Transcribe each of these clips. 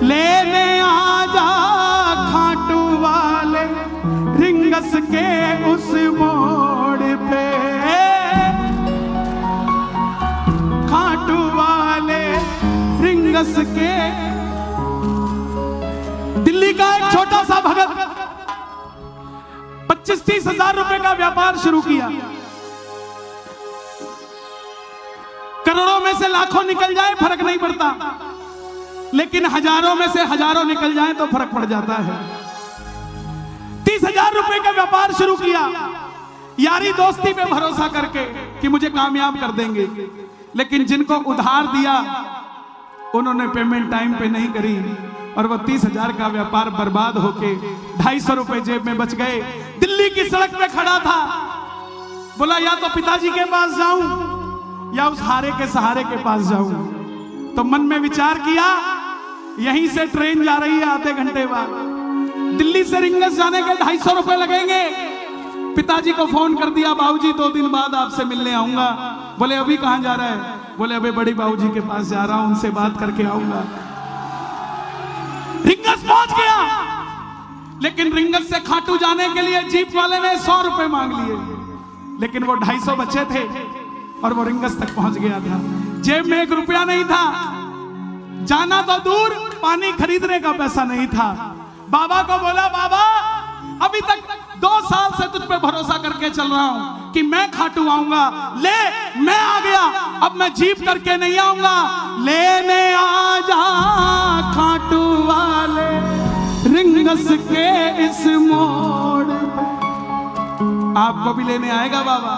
लेने आजा खाटू वाले रिंगस के उस मोड़ पे, खाटू वाले रिंगस के। दिल्ली का एक छोटा सा भगत 25-30 हजार रुपए का व्यापार शुरू किया। करोड़ों में से लाखों निकल जाए फर्क नहीं पड़ता, लेकिन हजारों में से हजारों निकल जाए तो फर्क पड़ जाता है। 30,000 रुपए का व्यापार शुरू किया, यारी दोस्ती पे भरोसा करके कि मुझे कामयाब कर देंगे, लेकिन जिनको उधार दिया उन्होंने पेमेंट टाइम पे नहीं करी और वो 30,000 का व्यापार बर्बाद होके 250 रुपए जेब में बच गए। दिल्ली की सड़क पे खड़ा था, बोला या तो पिताजी के पास जाऊं या उस हारे के सहारे के पास जाऊं। तो मन में विचार किया, यहीं से ट्रेन जा रही है आधे घंटे बाद, दिल्ली से रिंगस जाने के 250 रुपए लगेंगे। पिताजी को फोन कर दिया, बाबूजी 2 दिन बाद आपसे मिलने आऊंगा। बोले अभी कहां जा रहा है? बोले अबे बड़ी बाबूजी के पास जा रहा हूं, उनसे बात करके आऊंगा। रिंगस पहुंच गया, लेकिन रिंगस से खाटू जाने के लिए जीप वाले ने 100 रुपए मांग लिए, लेकिन वो 250 बचे थे और वो रिंगस तक पहुंच गया था। जेब में 1 रुपया नहीं था, जाना तो दूर, पानी खरीदने का पैसा नहीं था। बाबा को बोला, बाबा अभी तक 2 साल से तुझ पे भरोसा करके चल रहा हूं कि मैं खाटू आऊंगा, ले मैं आ गया, अब मैं जीप करके नहीं आऊंगा, लेने आजा खाटू वाले रिंगस के इस मोड़ पे। आपको भी लेने आएगा बाबा?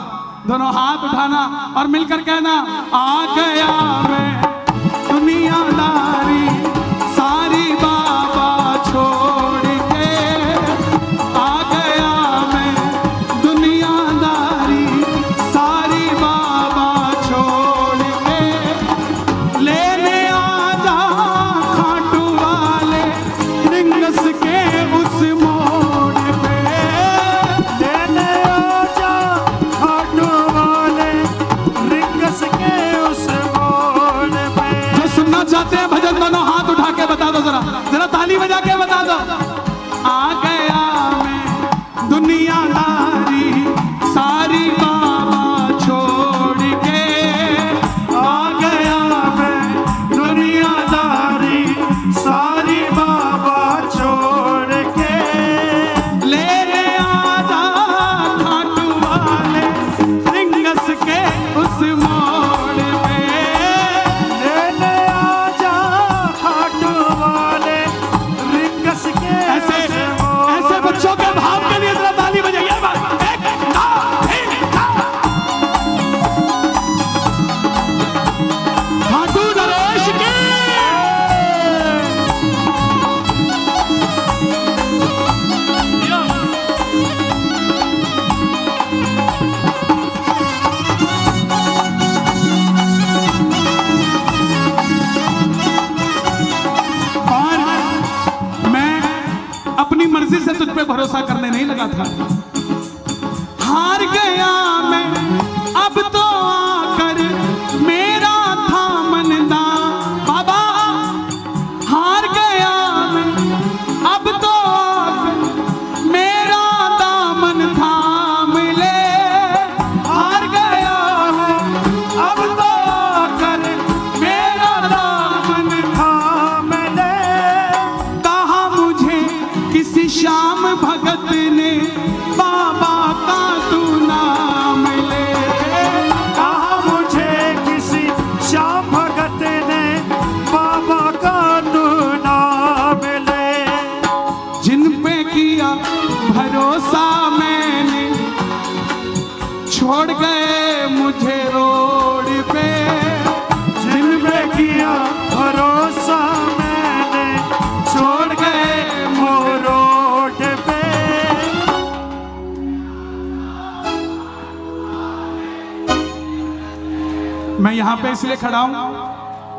दोनों हाथ उठाना और मिलकर कहना, आ गया मैं दुनियादारी सारी बाबा छोड़ के, आ गया मैं दुनियादारी सारी बाबा छोड़ के, लेने आजा खाटू वाले रिंगस के उस मोड़ पे, लेने आजा खाटू वाले रिंगस के उस मोड़ पे। जो सुनना चाहते हैं भजन दोनों हाथ उठा के बता दो, जरा जरा ताली बजा के बता दो। आ गया मैं दुनियादारी सारी बाबा छोड़ के, आ गया मैं दुनियादारी सारी बाबा छोड़ के, लेने आजा खाटू वाले रिंगस के उस मोड़ पे, लेने आजा खाटू वाले रिंगस के ऐसे उस मोड़ ऐसे बच्चों के भाव के लिए जरा ताली बजाइए। खाटू नरेश की और मैं अपनी मर्जी से तुझ पे भरोसा करने नहीं लगा था। हार गया मैं अब तो आकर मेरा था मनदा, बाबा हार गया मैं अब तो आकर मेरा दामन थाम ले, हार गया है अब तो आकर मेरा दामन थाम ले। कहा मुझे किसी श्याम भगत ने बाबा का तू नाम ले, कहा मुझे किसी श्याम भगत ने बाबा का तू नाम ले। जिन पे किया भरोसा मैंने छोड़ गए मुझे रोड पे, जिन पे किया भरोसा मैंने छोड़ गए मोह रोड पे। मैं यहाँ पे इसलिए खड़ा हूं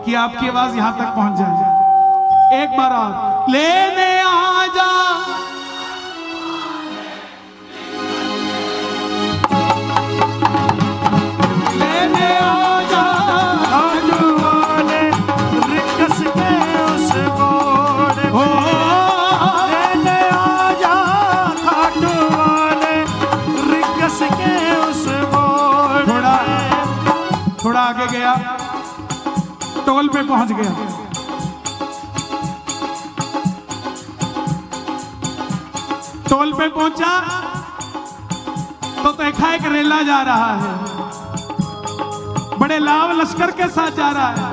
कि आपकी आवाज यहां तक पहुंच जाए। एक बार और, लेने आजा लेने आजा खाटू वाले रिंगस के उस मोड़ पहुंच गया। टोल पे पहुंचा तो देखा एक रेला जा रहा है, बड़े लाव लश्कर के साथ जा रहा है।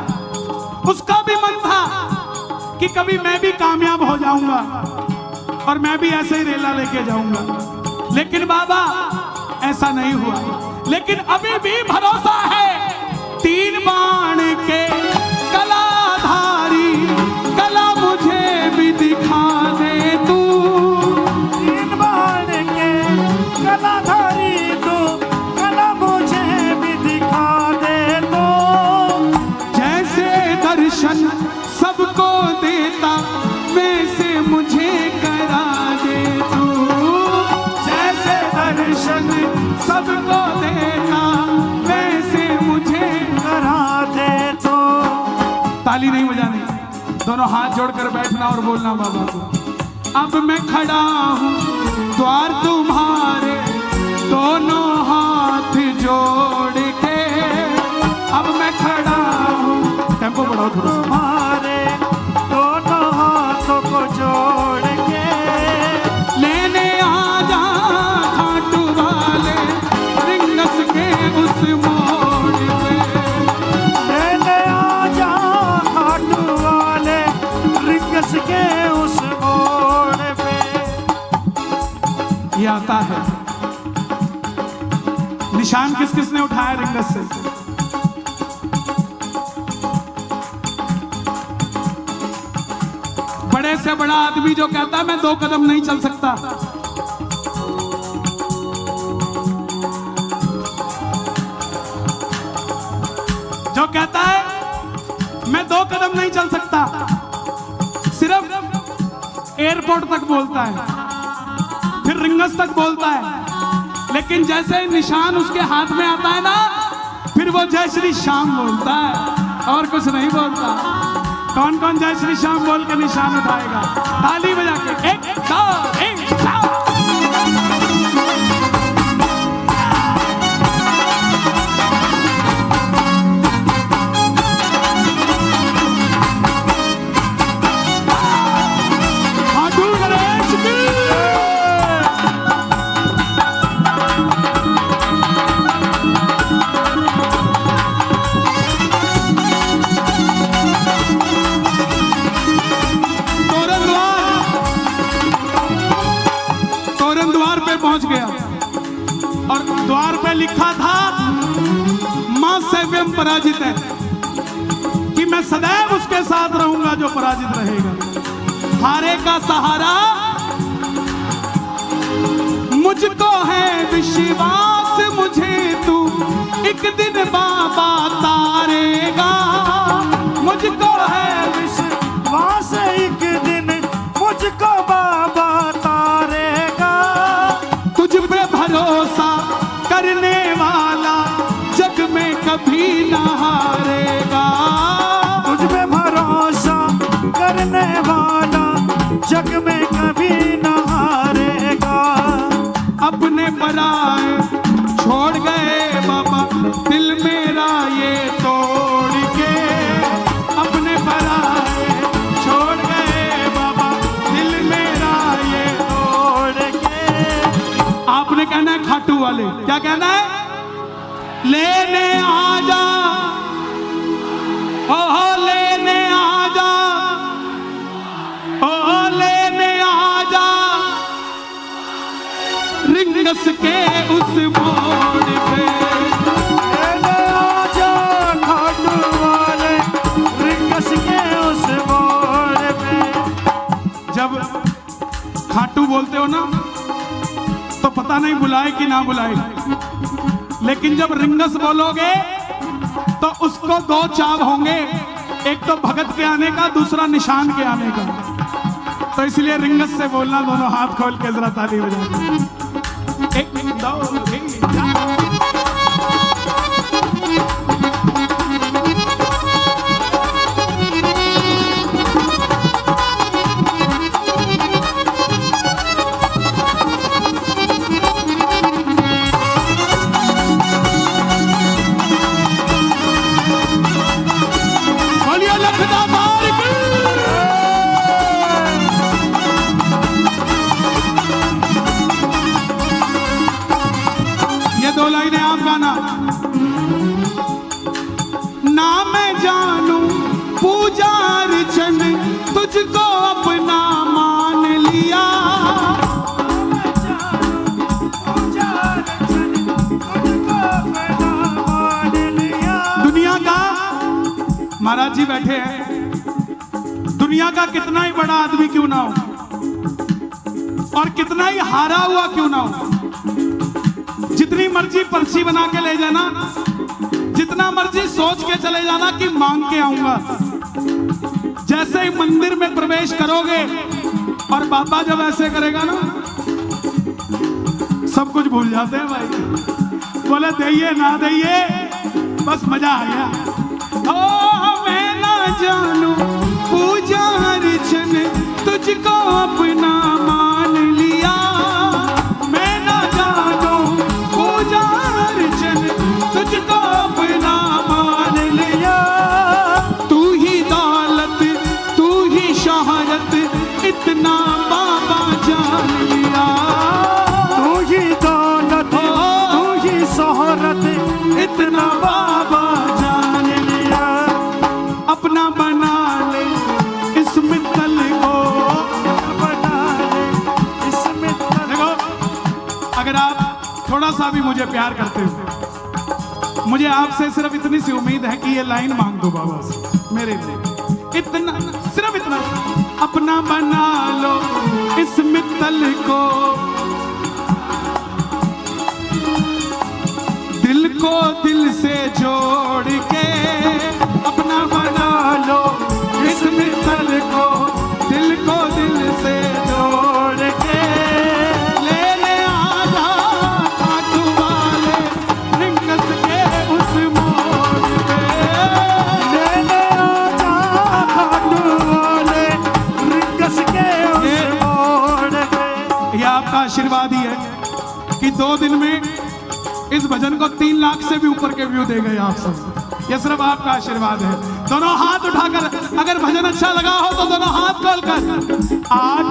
उसका भी मन था कि कभी मैं भी कामयाब हो जाऊंगा और मैं भी ऐसे ही रेला लेके जाऊंगा, लेकिन बाबा ऐसा नहीं हुआ। लेकिन अभी भी भरोसा है, 3 बाण के कलाधारी कला मुझे भी दिखा दे तू। 3 बाण के कलाधारी तू कला मुझे भी दिखा दे तू। जैसे दर्शन सबको देता वैसे मुझे करा दे तू। जैसे दर्शन सबको देता वैसे मुझे करा दे तो। ताली नहीं बजानी, दोनों हाथ जोड़कर बैठना और बोलना बाबा को। अब मैं खड़ा हूँ द्वार तुम्हारे, दोनों हाथ जोड़ के। अब मैं खड़ा हूँ, टेम्पो बढ़ाओ थोड़ा। तुम्हारे दोनों हाथों को जोड़ के लेने आजा खाटू वाले रिंगस के उस मोड़ पे। लेने आजा खाटू वाले रिंगस के उस मोड़ पे। ये आता है निशान किस किस ने उठाया रिंगस से? बड़े से बड़ा आदमी जो कहता है मैं 2 कदम नहीं चल सकता, जो कहता है मैं 2 कदम नहीं चल सकता, सिर्फ एयरपोर्ट तक बोलता है, फिर रिंगस तक बोलता है, लेकिन जैसे निशान उसके हाथ में आता है ना, फिर वो जय श्री श्याम बोलता है और कुछ नहीं बोलता। कौन कौन जय श्री श्याम बोल के निशान उठाएगा? ताली बजा के 1 2 1 4। पहुंच गया और द्वार पे लिखा था मां सैव्यम पराजित है, कि मैं सदैव उसके साथ रहूंगा जो पराजित रहेगा। हारे का सहारा मुझको है विश्वास, मुझे तू एक दिन बाबा तारेगा। मुझको है विश्वास एक दिन मुझको बाबा तारेगा। तुझ पे भरोसा करने वाला जग में कभी ना हारेगा। तुझ पे भरोसा करने वाला जग में कभी ना हारेगा। अपने पराए छोड़ गए बाबा दिल मेरा ये तोड़ के। अपने पराए छोड़ गए बाबा दिल मेरा ये तोड़ के। आपने कहना है खाटू वाले, क्या कहना है? लेने आजा, ओहो लेने आजा, ओहो लेने आजा रिंगस के उस मोड़ पे। लेने आजा खाटू वाले रिंगस के उस मोड़ पे। जब खाटू बोलते हो ना तो पता नहीं बुलाए कि ना बुलाए, लेकिन जब रिंगस बोलोगे तो उसको 2 चाव होंगे, एक तो भगत के आने का, दूसरा निशान के आने का। तो इसलिए रिंगस से बोलना, दोनों हाथ खोल के जरा ताली बजाओ। 1 2 3 4। बोलिए तुझको अपना मान लिया। दुनिया का, महाराज जी बैठे हैं, दुनिया का कितना ही बड़ा आदमी क्यों ना हो और कितना ही हारा हुआ क्यों ना हो, जितनी मर्जी पर्ची बना के ले जाना, जितना मर्जी सोच के चले जाना कि मांग के आऊंगा, जैसे ही मंदिर में प्रवेश करोगे और बाबा जब ऐसे करेगा ना, सब कुछ भूल जाते हैं भाई। बोले दइए ना दइए, बस मजा आ गया। ओ मैं ना जानू पूजा अर्चन, तुझको अपना मान लिया। मैं ना जानू पूजा अर्चन, तुझको अपना मान लिया। तू ही दौलत, तू ही शोहरत, इतना बाबा जान लिया। तू ही दौलत, तू ही शोहरत, इतना बाबा जान लिया। अपना बना ले इस मित्तल को, बना ले इस मित्तल। देखो, अगर आप थोड़ा सा भी मुझे प्यार करते हो, मुझे आपसे सिर्फ इतनी सी उम्मीद है कि ये लाइन मांग दो बाबा से मेरे लिए, इतना, सिर्फ इतना। अपना बना लो इस मित्तल को, दिल को दिल से जोड़ के। अपना बना लो इस मित्तल को, दिल को दिल से जोड़ के। लेने आजा खाटू वाले रिंगस के उस मोड़ पे। लेने आजा खाटू वाले रिंगस के उस मोड़ पे। ये आपका आशीर्वाद ही है कि 2 दिन में इस भजन को 3 लाख से भी ऊपर के व्यू दे गए आप सब। ये सिर्फ आपका आशीर्वाद है। दोनों हाथ उठाकर, अगर भजन अच्छा लगा हो तो दोनों हाथ खोलकर आ